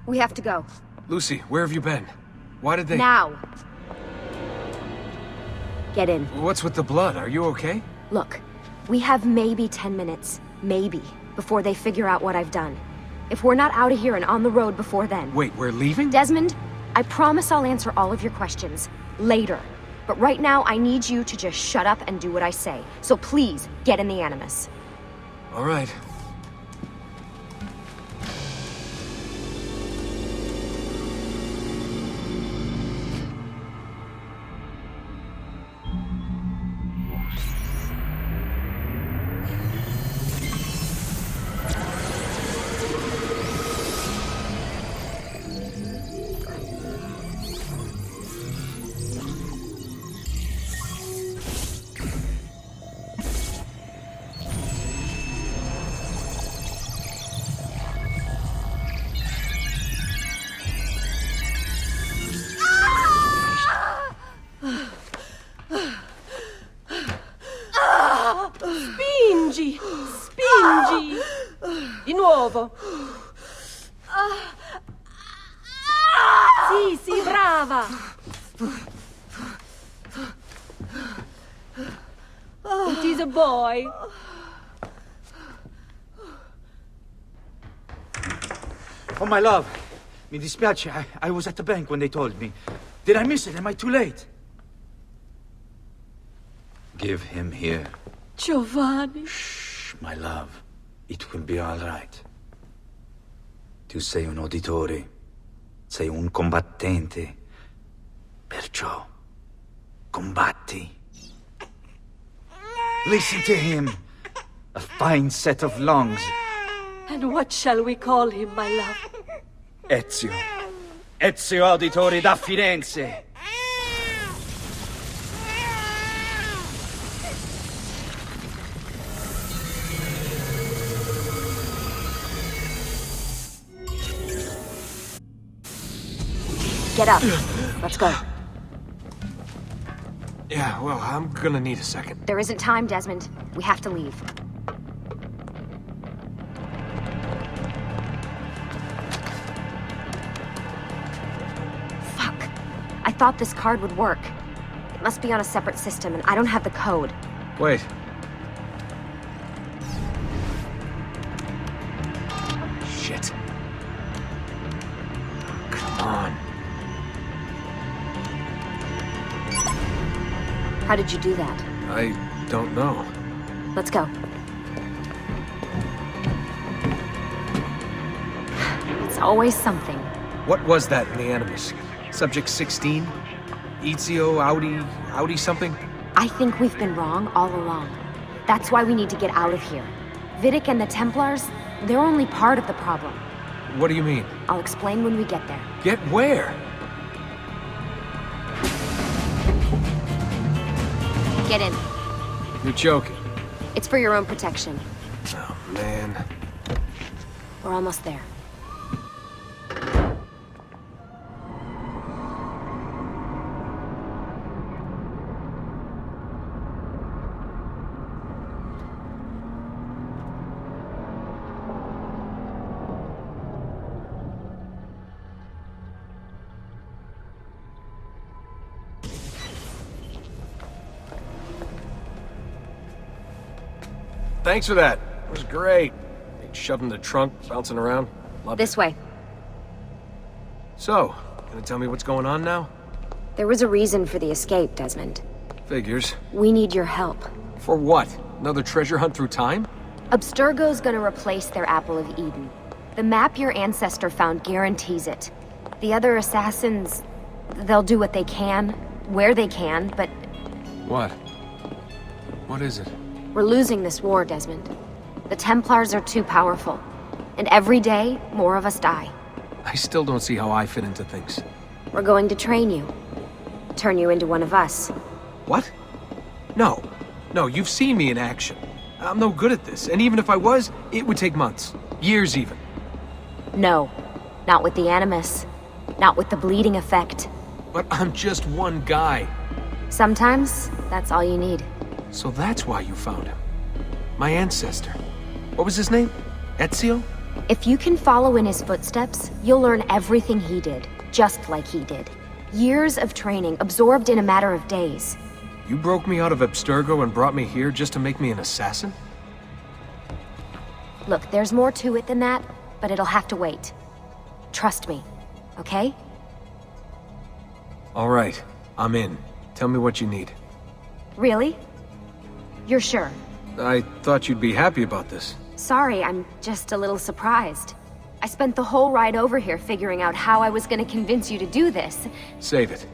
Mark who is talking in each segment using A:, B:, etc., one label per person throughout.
A: We have to go.
B: Lucy, where have you been? Why did they...
A: Now! Get in.
B: What's with the blood? Are you okay?
A: Look, we have maybe 10 minutes, maybe, before they figure out what I've done. If we're not out of here and on the road before then...
B: Wait, we're leaving?
A: Desmond, I promise I'll answer all of your questions later. But right now, I need you to just shut up and do what I say. So please, get in the Animus.
B: All right.
C: Spingi! Spingi! Di nuovo! Sì, sì, brava! It is a boy.
D: Oh, my love. Mi dispiace. I was at the bank when they told me. Did I miss it? Am I too late? Give him here.
C: Giovanni.
D: Shh, my love. It will be all right. Tu sei un uditore. Sei un combattente. Perciò, combatti. Listen to him. A fine set of lungs.
C: And what shall we call him, my love?
D: Ezio. Ezio Auditori da Firenze.
A: Get up. Let's go.
B: Yeah, well, I'm gonna need a second.
A: There isn't time, Desmond. We have to leave. Fuck. I thought this card would work. It must be on a separate system, and I don't have the code.
B: Wait. Shit. Come on.
A: How did you do that?
B: I don't know.
A: Let's go. It's always something.
B: What was that in the Animus? Subject 16? Ezio, Audi something?
A: I think we've been wrong all along. That's why we need to get out of here. Vidic and the Templars, they're only part of the problem.
B: What do you mean?
A: I'll explain when we get there.
B: Get where?
A: Get in.
B: You're joking.
A: It's for your own protection.
B: Oh, man.
A: We're almost there.
B: Thanks for that. It was great. Shoved in the trunk, bouncing around. Loved
A: This
B: it.
A: way.
B: So, gonna tell me what's going on now?
A: There was a reason for the escape, Desmond.
B: Figures.
A: We need your help.
B: For what? Another treasure hunt through time?
A: Abstergo's gonna replace their Apple of Eden. The map your ancestor found guarantees it. The other assassins, they'll do what they can, where they can, but...
B: What? What is it?
A: We're losing this war, Desmond. The Templars are too powerful. And every day, more of us die.
B: I still don't see how I fit into things.
A: We're going to train you. Turn you into one of us.
B: What? No. No, you've seen me in action. I'm no good at this, and even if I was, it would take months. Years even.
A: No. Not with the Animus. Not with the bleeding effect.
B: But I'm just one guy.
A: Sometimes, that's all you need.
B: So that's why you found him. My ancestor. What was his name? Ezio?
A: If you can follow in his footsteps, you'll learn everything he did, just like he did. Years of training, absorbed in a matter of days.
B: You broke me out of Abstergo and brought me here just to make me an assassin?
A: Look, there's more to it than that, but it'll have to wait. Trust me, okay?
B: All right, I'm in. Tell me what you need.
A: Really? You're sure?
B: I thought you'd be happy about this.
A: Sorry, I'm just a little surprised. I spent the whole ride over here figuring out how I was gonna convince you to do this.
B: Save it.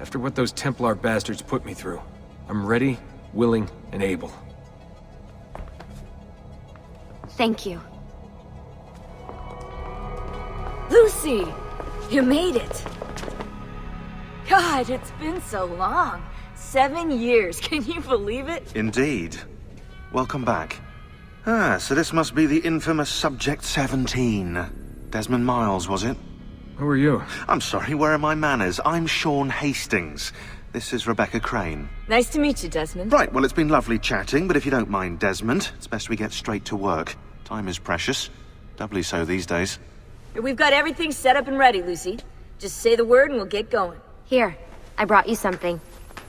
B: After what those Templar bastards put me through, I'm ready, willing, and able.
A: Thank you.
E: Lucy! You made it! God, it's been so long. 7 years, can you believe it?
F: Indeed. Welcome back. So this must be the infamous Subject 17. Desmond Miles, was it?
B: Who are you?
F: I'm sorry, where are my manners? I'm Sean Hastings. This is Rebecca Crane.
E: Nice to meet you, Desmond.
F: Right, well, it's been lovely chatting, but if you don't mind, Desmond, it's best we get straight to work. Time is precious. Doubly so these days.
E: We've got everything set up and ready, Lucy. Just say the word and we'll get going.
A: Here, I brought you something.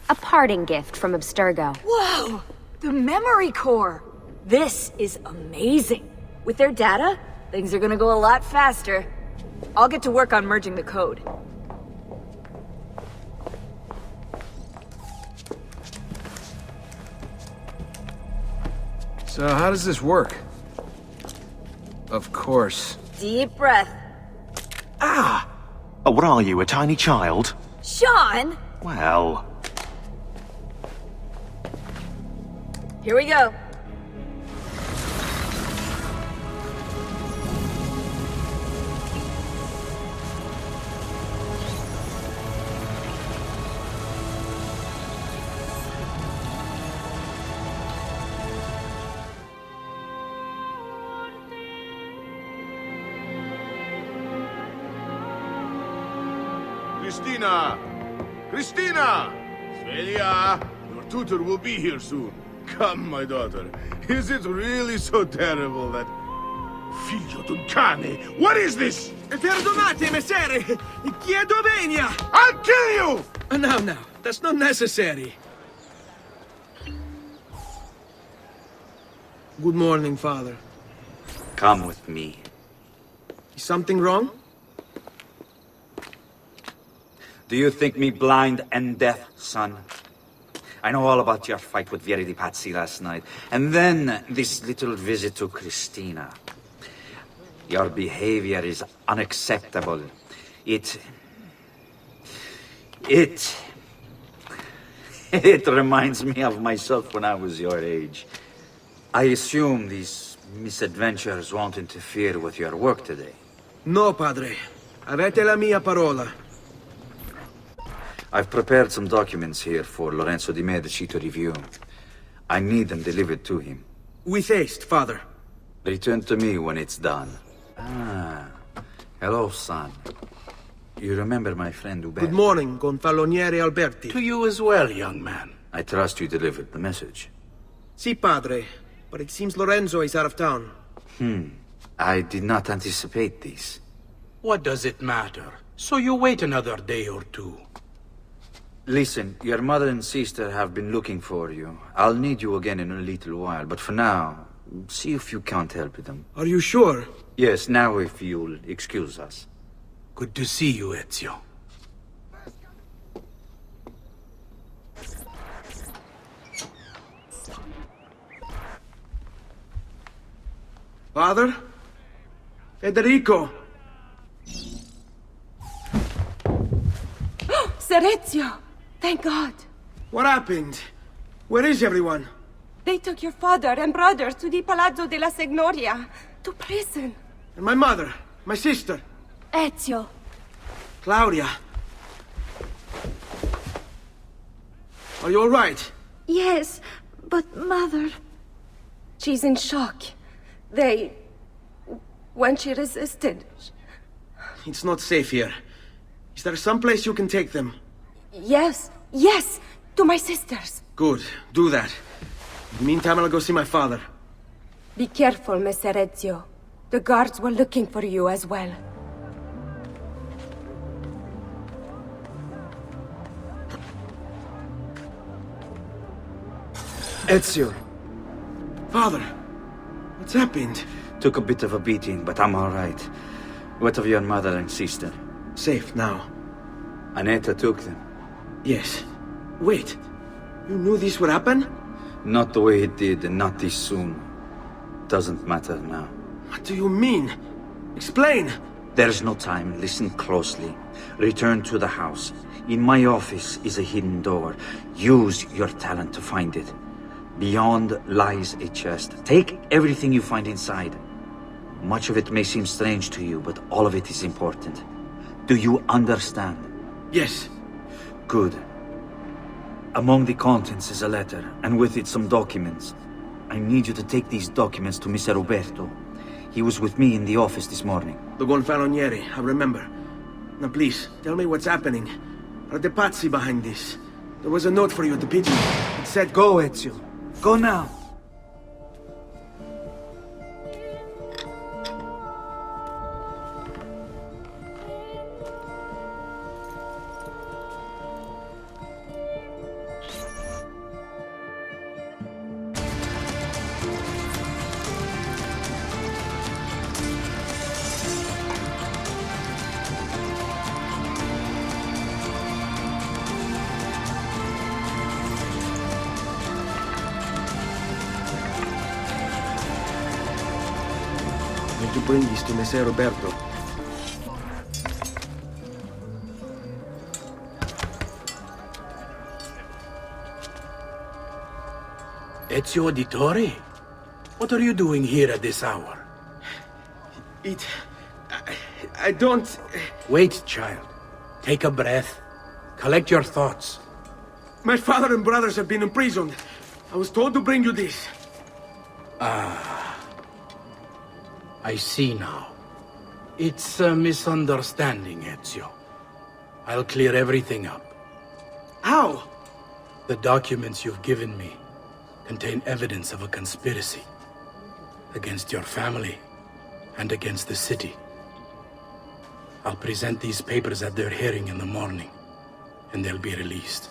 A: A parting gift from Abstergo.
E: Whoa! The memory core! This is amazing. With their data, things are gonna go a lot faster. I'll get to work on merging the code.
B: So how does this work? Of course.
E: Deep breath.
F: Oh, what are you, a tiny child?
E: Sean!
F: Well...
E: Here we go.
G: Christina! Christina! Svelia! Your tutor will be here soon. Come, my daughter. Is it really so terrible that... Figlio d'un cane! What is this?
H: Perdonate, messere! Chiedo venia!
G: I'll kill you!
H: No, that's not necessary. Good morning, father.
D: Come with me.
H: Is something wrong?
D: Do you think me blind and deaf, son? I know all about your fight with Vieri di Pazzi last night. And then this little visit to Christina. Your behavior is unacceptable. It reminds me of myself when I was your age. I assume these misadventures won't interfere with your work today.
H: No, padre. Avete la mia parola.
D: I've prepared some documents here for Lorenzo di Medici to review. I need them delivered to him.
H: With haste, father.
D: Return to me when it's done. Hello, son. You remember my friend Uberto?
H: Good morning, Gonfaloniere Alberti.
G: To you as well, young man.
D: I trust you delivered the message.
H: Si, padre. But it seems Lorenzo is out of town.
D: I did not anticipate this.
I: What does it matter? So you wait another day or two.
D: Listen, your mother and sister have been looking for you. I'll need you again in a little while, but for now, see if you can't help them.
H: Are you sure?
D: Yes, now if you'll excuse us.
I: Good to see you, Ezio.
H: Father? Federico!
C: Ser Ezio! Thank God!
H: What happened? Where is everyone?
C: They took your father and brothers to the Palazzo della Signoria, to prison.
H: And my mother? My sister?
C: Ezio!
H: Claudia? Are you all right?
C: Yes, but Mother... She's in shock. When she resisted...
H: It's not safe here. Is there some place you can take them?
C: Yes, to my sisters.
H: Good, do that. In the meantime, I'll go see my father.
C: Be careful, Messer Ezio. The guards were looking for you as well.
H: Ezio. Father, what's happened?
D: Took a bit of a beating, but I'm all right. What of your mother and sister?
H: Safe now.
D: Annetta took them.
H: Yes. Wait. You knew this would happen?
D: Not the way it did, and not this soon. Doesn't matter now.
H: What do you mean? Explain!
D: There's no time. Listen closely. Return to the house. In my office is a hidden door. Use your talent to find it. Beyond lies a chest. Take everything you find inside. Much of it may seem strange to you, but all of it is important. Do you understand?
H: Yes.
D: Good. Among the contents is a letter, and with it some documents. I need you to take these documents to Mr. Roberto. He was with me in the office this morning.
H: The Gonfaloniere, I remember. Now please, tell me what's happening. Are the Pazzi behind this? There was a note for you at the pigeon. It said, "Go, Ezio. Go now." Need to bring this to Messer Roberto.
I: Ezio Auditore? What are you doing here at this hour?
H: I don't...
I: Wait, child. Take a breath. Collect your thoughts.
H: My father and brothers have been imprisoned. I was told to bring you this.
I: I see now. It's a misunderstanding, Ezio. I'll clear everything up.
H: How?
I: The documents you've given me contain evidence of a conspiracy against your family and against the city. I'll present these papers at their hearing in the morning, and they'll be released.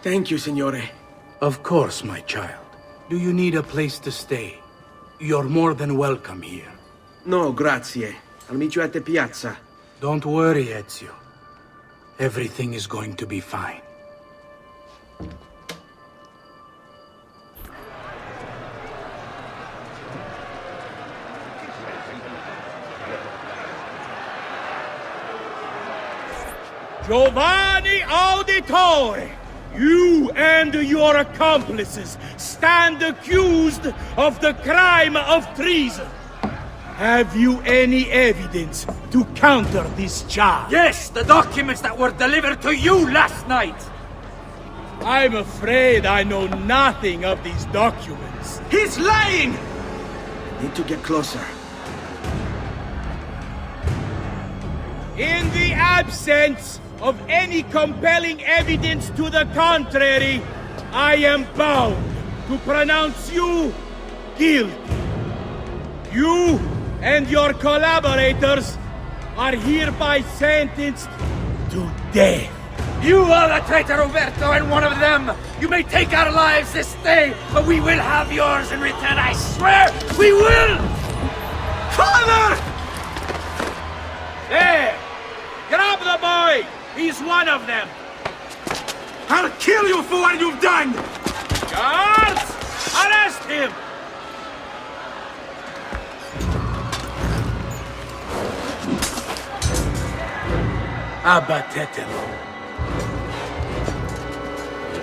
H: Thank you, Signore.
I: Of course, my child. Do you need a place to stay? You're more than welcome here.
H: No, grazie. I'll meet you at the piazza.
I: Don't worry, Ezio. Everything is going to be fine.
J: Giovanni Auditore, you and your accomplices stand accused of the crime of treason. Have you any evidence to counter this charge?
D: Yes, the documents that were delivered to you last night!
J: I'm afraid I know nothing of these documents.
H: He's lying! Need to get closer.
J: In the absence of any compelling evidence to the contrary, I am bound to pronounce you guilty. You and your collaborators are hereby sentenced to death.
D: You are the traitor, Roberto, and one of them! You may take our lives this day, but we will have yours in return, I swear! We will!
H: Father!
J: There! Grab the boy! He's one of them!
H: I'll kill you for what you've done!
J: Guards! Arrest him!
I: Abatetelo.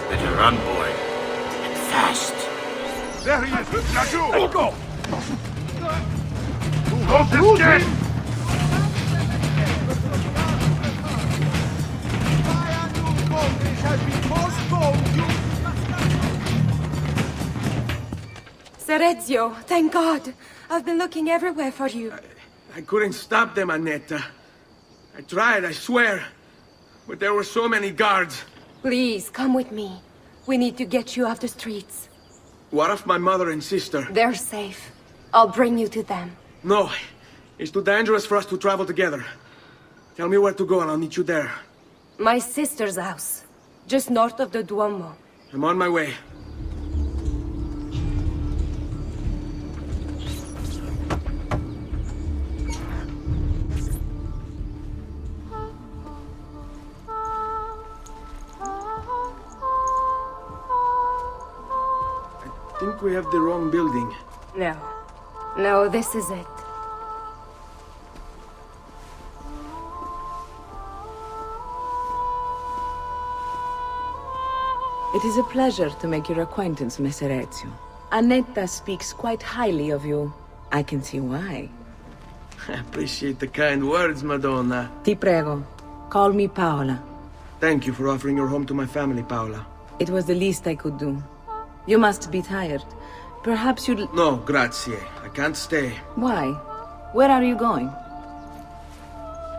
G: Better run, boy.
I: And fast.
G: There he is! Now you!
J: Go!
G: Who holds this dead?
C: Ser Ezio, thank God. I've been looking everywhere for you.
H: I couldn't stop them, Annetta. I tried, I swear. But there were so many guards.
C: Please, come with me. We need to get you off the streets.
H: What of my mother and sister?
C: They're safe. I'll bring you to them.
H: No, It's too dangerous for us to travel together. Tell me where to go and I'll meet you there.
C: My sister's house, just north of the Duomo.
H: I'm on my way. I think we have the wrong building.
C: No. No, this is it.
K: It is a pleasure to make your acquaintance, Messer Ezio. Annetta speaks quite highly of you. I can see why.
H: I appreciate the kind words, Madonna.
K: Ti prego. Call me Paola.
H: Thank you for offering your home to my family, Paola.
K: It was the least I could do. You must be tired. Perhaps you'd...
H: No, grazie. I can't stay.
K: Why? Where are you going?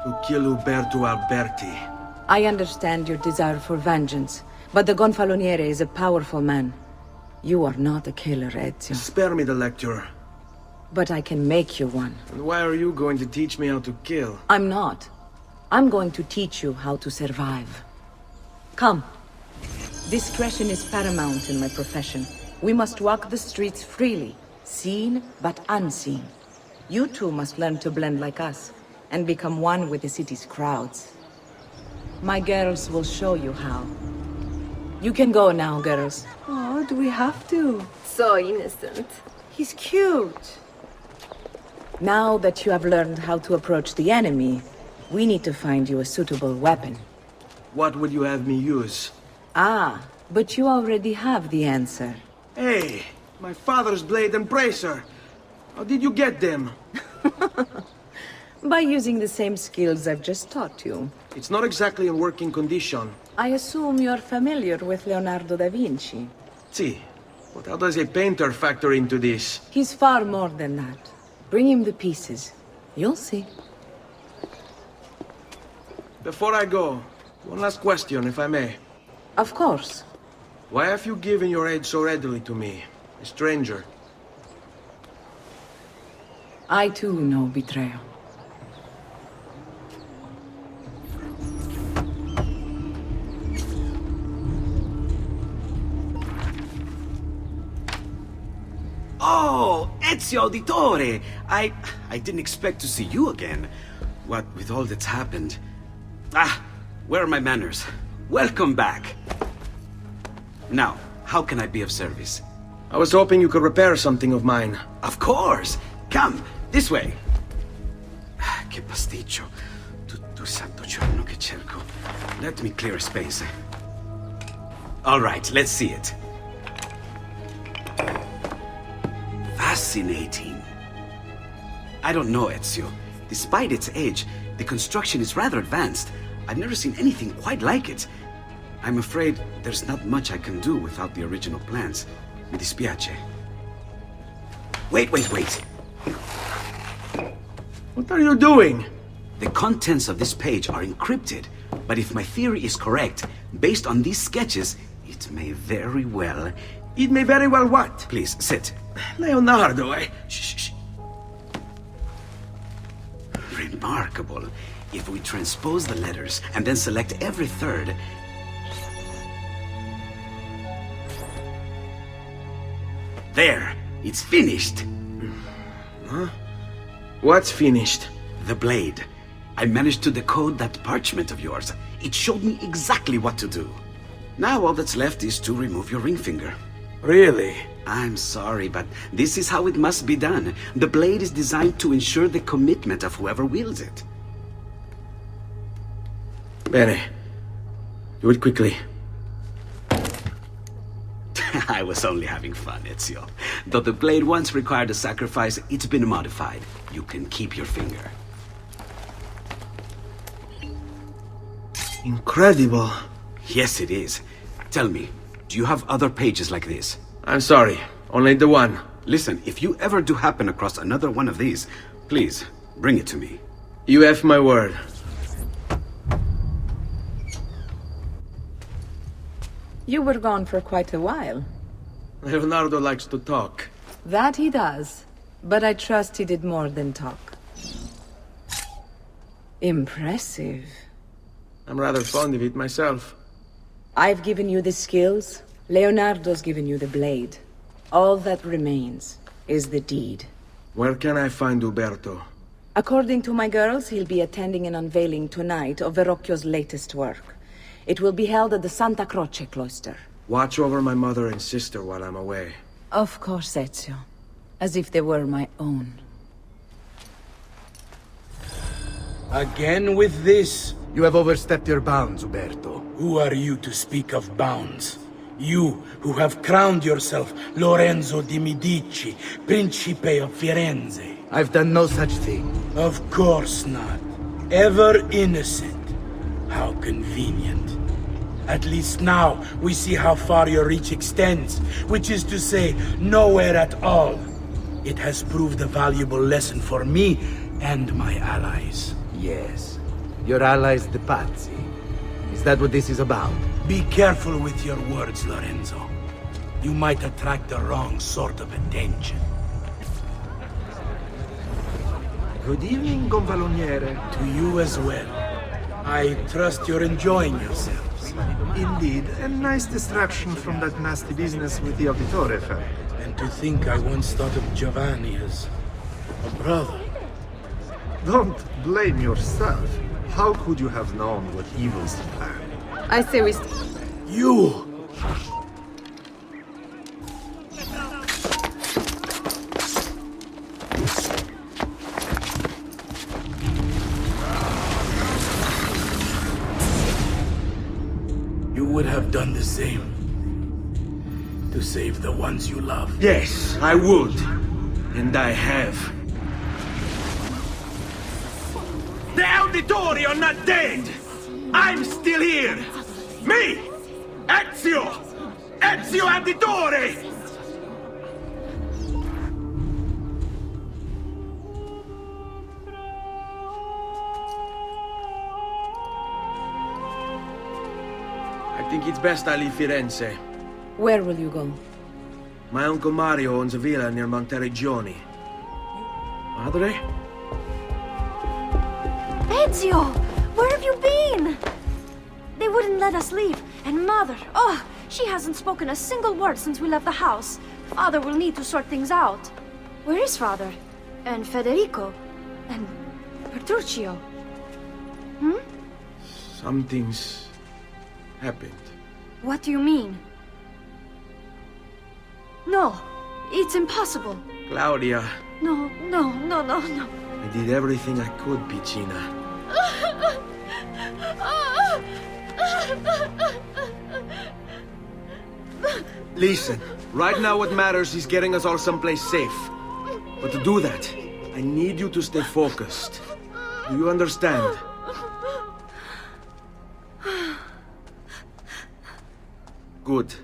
H: To kill Uberto Alberti.
K: I understand your desire for vengeance, but the Gonfaloniere is a powerful man. You are not a killer, Ezio.
H: Spare me the lecture.
K: But I can make you one.
H: And why are you going to teach me how to kill?
K: I'm not. I'm going to teach you how to survive. Come. Discretion is paramount in my profession. We must walk the streets freely, seen but unseen. You too must learn to blend like us, and become one with the city's crowds. My girls will show you how. You can go now, girls.
E: Oh, do we have to?
C: So innocent.
E: He's cute.
K: Now that you have learned how to approach the enemy, we need to find you a suitable weapon.
H: What would you have me use?
K: Ah, but you already have the answer.
H: Hey, my father's blade and bracer. How did you get them?
K: By using the same skills I've just taught you.
H: It's not exactly in working condition.
K: I assume you're familiar with Leonardo da Vinci.
H: See, but how does a painter factor into this?
K: He's far more than that. Bring him the pieces. You'll see.
H: Before I go, one last question, if I may.
K: Of course.
H: Why have you given your aid so readily to me, a stranger?
K: I too know betrayal.
L: Oh, Ezio Auditore! I didn't expect to see you again. What with all that's happened. Ah, where are my manners? Welcome back. Now, how can I be of service?
H: I was hoping you could repair something of mine.
L: Of course! Come, this way! Che pasticcio. Tutto santo giorno che cerco. Let me clear a space. All right, let's see it. Fascinating. I don't know, Ezio. Despite its age, the construction is rather advanced. I've never seen anything quite like it. I'm afraid there's not much I can do without the original plans. Mi dispiace. Wait.
H: What are you doing?
L: The contents of this page are encrypted, but if my theory is correct, based on these sketches, it may very well...
H: It may very well what?
L: Please, sit.
H: Leonardo,
L: Shh. Remarkable. If we transpose the letters and then select every third... There! It's finished!
H: Huh? What's finished?
L: The blade. I managed to decode that parchment of yours. It showed me exactly what to do. Now all that's left is to remove your ring finger.
H: Really?
L: I'm sorry, but this is how it must be done. The blade is designed to ensure the commitment of whoever wields it.
H: Bene. Do it quickly.
L: I was only having fun, Ezio. Though the blade once required a sacrifice, it's been modified. You can keep your finger.
H: Incredible.
L: Yes, it is. Tell me, do you have other pages like this?
H: I'm sorry, only the one.
L: Listen, if you ever do happen across another one of these, please, bring it to me.
H: You have my word.
K: You were gone for quite a while.
H: Leonardo likes to talk.
K: That he does. But I trust he did more than talk. Impressive.
H: I'm rather fond of it myself.
K: I've given you the skills. Leonardo's given you the blade. All that remains is the deed.
H: Where can I find Uberto?
K: According to my girls, he'll be attending an unveiling tonight of Verrocchio's latest work. It will be held at the Santa Croce cloister.
H: Watch over my mother and sister while I'm away.
K: Of course, Ezio. As if they were my own.
J: Again with this?
M: You have overstepped your bounds, Uberto.
J: Who are you to speak of bounds? You, who have crowned yourself Lorenzo di Medici, Principe of Firenze.
M: I've done no such thing.
J: Of course not. Ever innocent. How convenient. At least now, we see how far your reach extends, which is to say, nowhere at all. It has proved a valuable lesson for me and my allies.
M: Yes. Your allies, the Pazzi. Is that what this is about?
J: Be careful with your words, Lorenzo. You might attract the wrong sort of attention.
H: Good evening, Gonfaloniere.
J: To you as well. I trust you're enjoying yourselves.
N: Indeed, a nice distraction from that nasty business with the Auditore family.
J: And to think I once thought of Giovanni as a brother.
N: Don't blame yourself. How could you have known what evils he planned?
C: I say we...
J: You! You would have done the same. To save the ones you love.
H: Yes, I would. And I have. The Auditori are not dead! I'm still here! Me! Ezio! Ezio Auditore! I think it's best I leave Firenze.
K: Where will you go?
H: My Uncle Mario owns a villa near Monteregioni. Madre?
A: Ezio! Where have you been? They wouldn't let us leave. And Mother, oh, she hasn't spoken a single word since we left the house. Father will need to sort things out. Where is Father? And Federico? And Petruccio? Hmm?
H: Something's happened.
A: What do you mean? No, it's impossible.
H: Claudia.
A: No.
H: I did everything I could, Piccina. Listen, right now what matters is getting us all someplace safe. But to do that, I need you to stay focused. Do you understand? Good.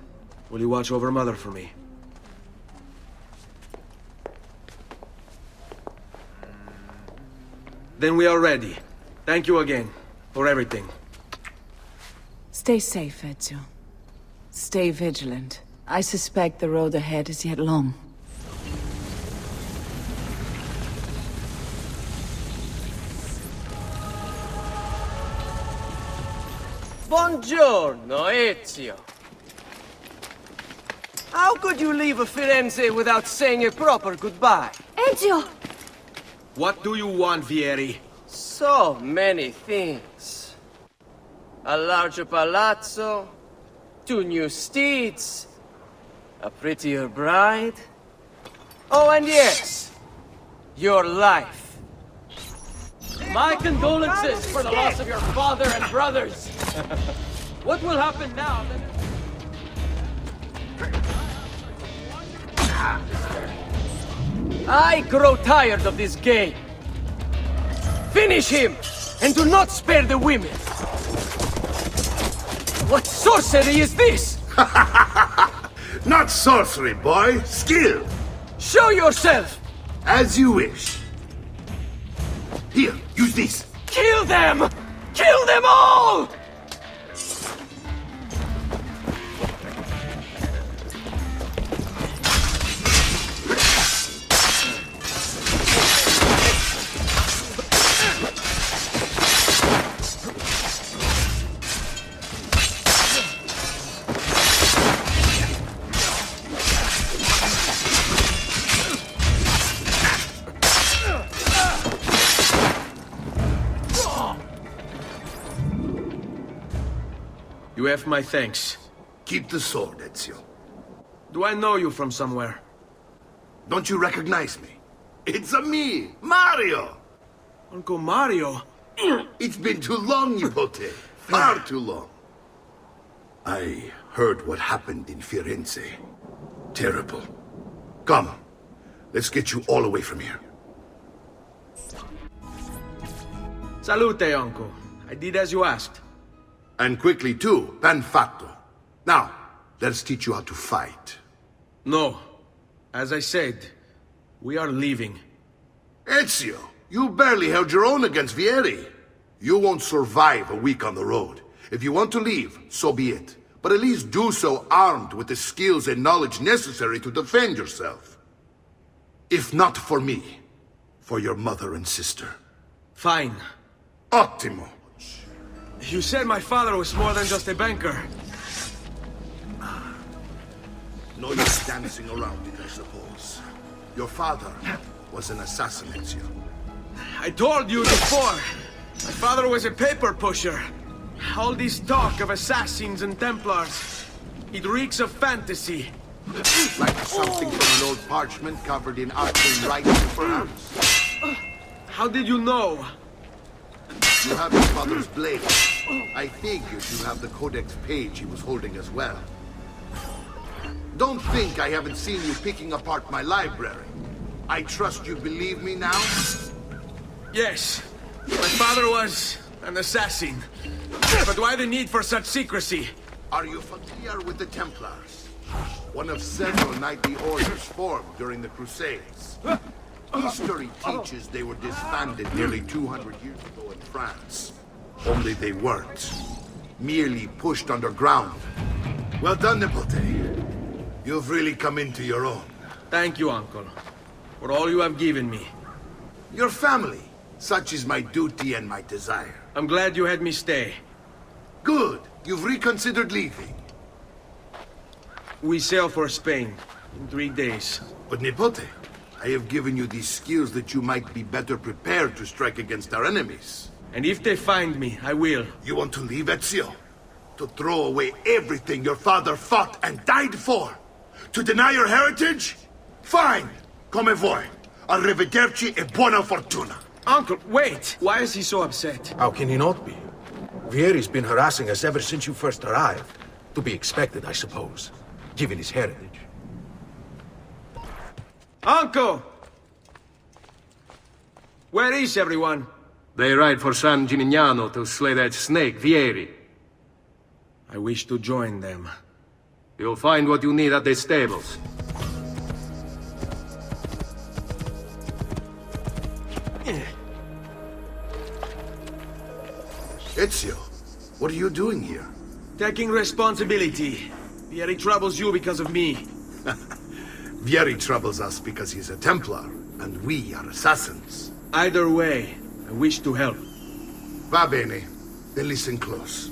H: Will you watch over Mother for me? Then we are ready. Thank you again, for everything.
K: Stay safe, Ezio. Stay vigilant. I suspect the road ahead is yet long.
O: Buongiorno, Ezio. How could you leave Firenze without saying a proper goodbye?
A: Ezio!
H: What do you want, Vieri?
O: So many things. A larger palazzo, 2 new steeds, a prettier bride. Oh, and yes, your life. My condolences for the loss of your father and brothers. What will happen now? I grow tired of this game. Finish him, and do not spare the women. What sorcery is this?
G: Not sorcery, boy. Skill.
O: Show yourself.
G: As you wish. Here, use this.
O: Kill them! Kill them all!
H: You have my thanks.
G: Keep the sword, Ezio.
H: Do I know you from somewhere?
G: Don't you recognize me? It's me, Mario!
H: Uncle Mario?
G: It's been too long, Nipote. Far too long. I heard what happened in Firenze. Terrible. Come, let's get you all away from here.
H: Salute, Uncle. I did as you asked.
G: And quickly too, ben fatto. Now, let's teach you how to fight.
H: No. As I said, we are leaving.
G: Ezio, you barely held your own against Vieri. You won't survive a week on the road. If you want to leave, so be it. But at least do so armed with the skills and knowledge necessary to defend yourself. If not for me, for your mother and sister.
H: Fine.
G: Ottimo.
H: You said my father was more than just a banker.
G: No use dancing around it, I suppose. Your father was an assassin, Ezio.
H: I told you before. My father was a paper pusher. All this talk of assassins and Templars. It reeks of fantasy.
G: Like something from an old parchment covered in arcane writing, perhaps?
H: How did you know?
G: You have your father's blade. I figured you have the codex page he was holding as well. Don't think I haven't seen you picking apart my library. I trust you believe me now?
H: Yes. My father was an assassin. But why the need for such secrecy?
G: Are you familiar with the Templars? One of several knightly orders formed during the Crusades. History teaches they were disbanded nearly 200 years ago in France. Only they weren't. Merely pushed underground. Well done, Nipote. You've really come into your own.
H: Thank you, Uncle, for all you have given me.
G: Your family. Such is my duty and my desire.
H: I'm glad you had me stay.
G: Good. You've reconsidered leaving.
H: We sail for Spain in 3 days.
G: But Nipote, I have given you these skills that you might be better prepared to strike against our enemies.
H: And if they find me, I will.
G: You want to leave, Ezio? To throw away everything your father fought and died for? To deny your heritage? Fine! Come vuoi. Arrivederci e buona fortuna.
H: Uncle, wait! Why is he so upset?
B: How can he not be? Vieri's been harassing us ever since you first arrived. To be expected, I suppose, given his heritage.
H: Uncle! Where is everyone?
P: They ride for San Gimignano to slay that snake, Vieri.
H: I wish to join them.
P: You'll find what you need at the stables.
G: Ezio, what are you doing here?
H: Taking responsibility. Vieri troubles you because of me.
G: Vieri troubles us because he's a Templar, and we are assassins.
H: Either way, I wish to help.
G: Va bene. Then listen close.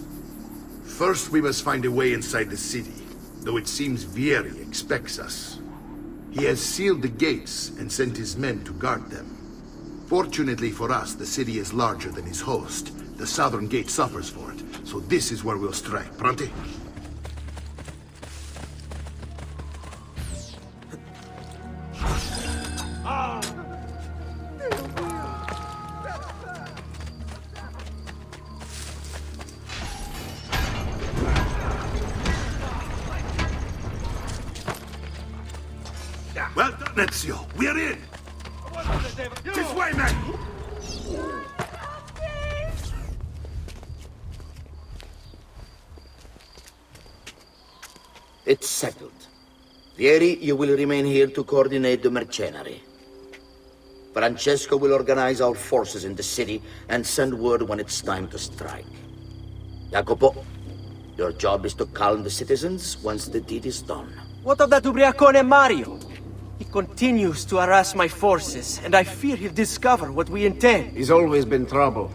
G: First, we must find a way inside the city, though it seems Vieri expects us. He has sealed the gates and sent his men to guard them. Fortunately for us, the city is larger than his host. The southern gate suffers for it, so this is where we'll strike. Pronti? Well done, Ezio. We're in! This way, man!
Q: It's settled. Vieri, you will remain here to coordinate the mercenary. Francesco will organize our forces in the city and send word when it's time to strike. Jacopo, your job is to calm the citizens once the deed is done.
O: What of that ubriacone Mario? He continues to harass my forces, and I fear he'll discover what we intend.
M: He's always been trouble.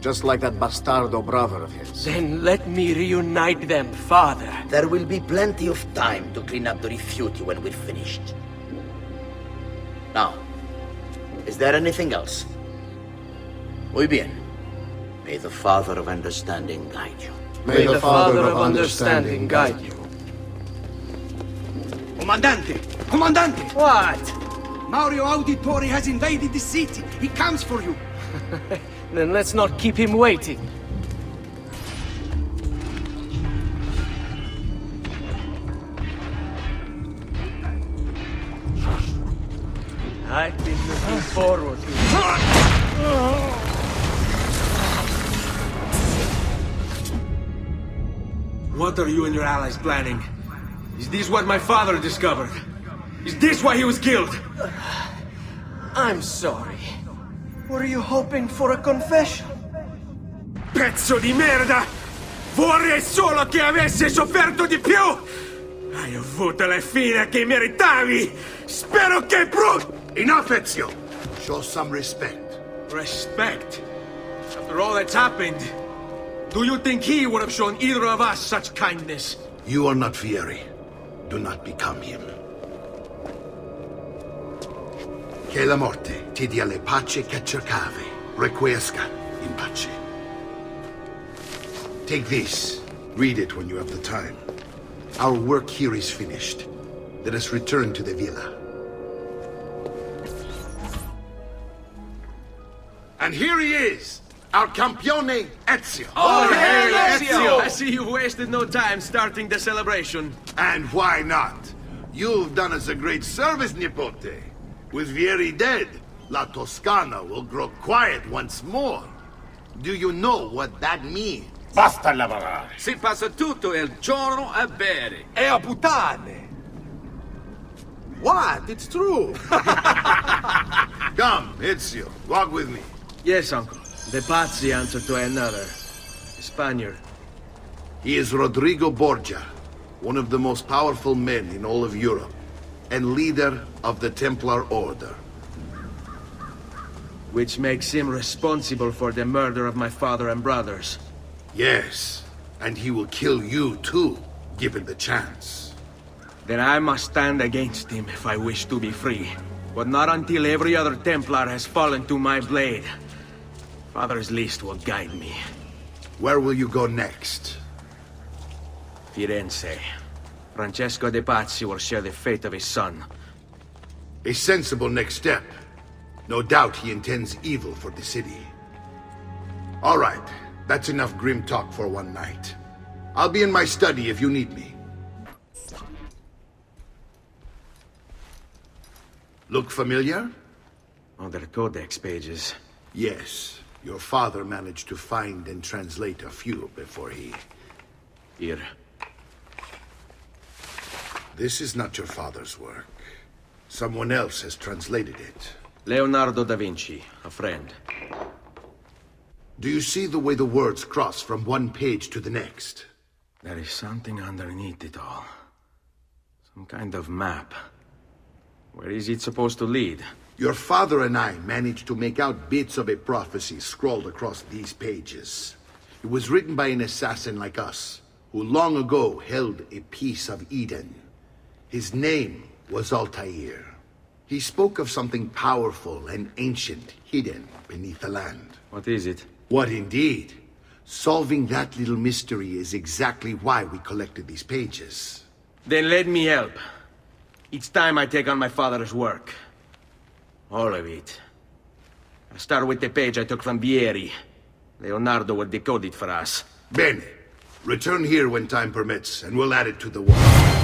M: Just like that bastardo brother of his.
O: Then let me reunite them, father.
Q: There will be plenty of time to clean up the rifiuti when we're finished. Now, is there anything else? Muy bien. May the Father of Understanding guide you.
O: May the Father of Understanding guide you.
H: Comandante! Comandante!
O: What?
H: Mario Auditori has invaded the city. He comes for you.
O: Then let's not keep him waiting. I've been looking forward to it.
B: What are you and your allies planning? Is this what my father discovered? Is this why he was killed?
O: I'm sorry. Were you hoping for a confession?
B: Pezzo di merda! Vorrei solo che avesse sofferto di più! Hai avuto la fine che meritavi! Spero che
G: Enough, Ezio! Show some respect.
B: Respect? After all that's happened, do you think he would have shown either of us such kindness?
G: You are not Fieri. Do not become him. Che la morte ti dia le pace che cercavi. Requiesca in pace. Take this. Read it when you have the time. Our work here is finished. Let us return to the villa. And here he is, our campione Ezio.
B: Oh, hey, Ezio! I see you wasted no time starting the celebration.
G: And why not? You've done us a great service, Nipote. With Vieri dead, La Toscana will grow quiet once more. Do you know what that means?
R: Basta lavorare.
S: Si passa tutto il giorno a bere.
B: E a puttane!
G: What? It's true. Come, Ezio, walk with me.
B: Yes, uncle. The Pazzi answer to another. Spaniard.
G: He is Rodrigo Borgia, one of the most powerful men in all of Europe, and leader of the Templar Order.
B: Which makes him responsible for the murder of my father and brothers.
G: Yes, and he will kill you too, given the chance.
B: Then I must stand against him if I wish to be free. But not until every other Templar has fallen to my blade. Father's list will guide me.
G: Where will you go next?
B: Firenze. Francesco de Pazzi will share the fate of his son.
G: A sensible next step. No doubt he intends evil for the city. All right, that's enough grim talk for one night. I'll be in my study if you need me. Look familiar?
B: On their codex pages.
G: Yes. Your father managed to find and translate a few before he...
B: Here.
G: This is not your father's work. Someone else has translated it.
B: Leonardo da Vinci, a friend.
G: Do you see the way the words cross from one page to the next?
B: There is something underneath it all. Some kind of map. Where is it supposed to lead?
G: Your father and I managed to make out bits of a prophecy scrawled across these pages. It was written by an assassin like us, who long ago held a piece of Eden. His name was Altair. He spoke of something powerful and ancient hidden beneath the land.
B: What is it?
G: What indeed? Solving that little mystery is exactly why we collected these pages.
B: Then let me help. Each time I take on my father's work. All of it. I'll start with the page I took from Vieri. Leonardo will decode it for us.
G: Bene. Return here when time permits, and we'll add it to the wall.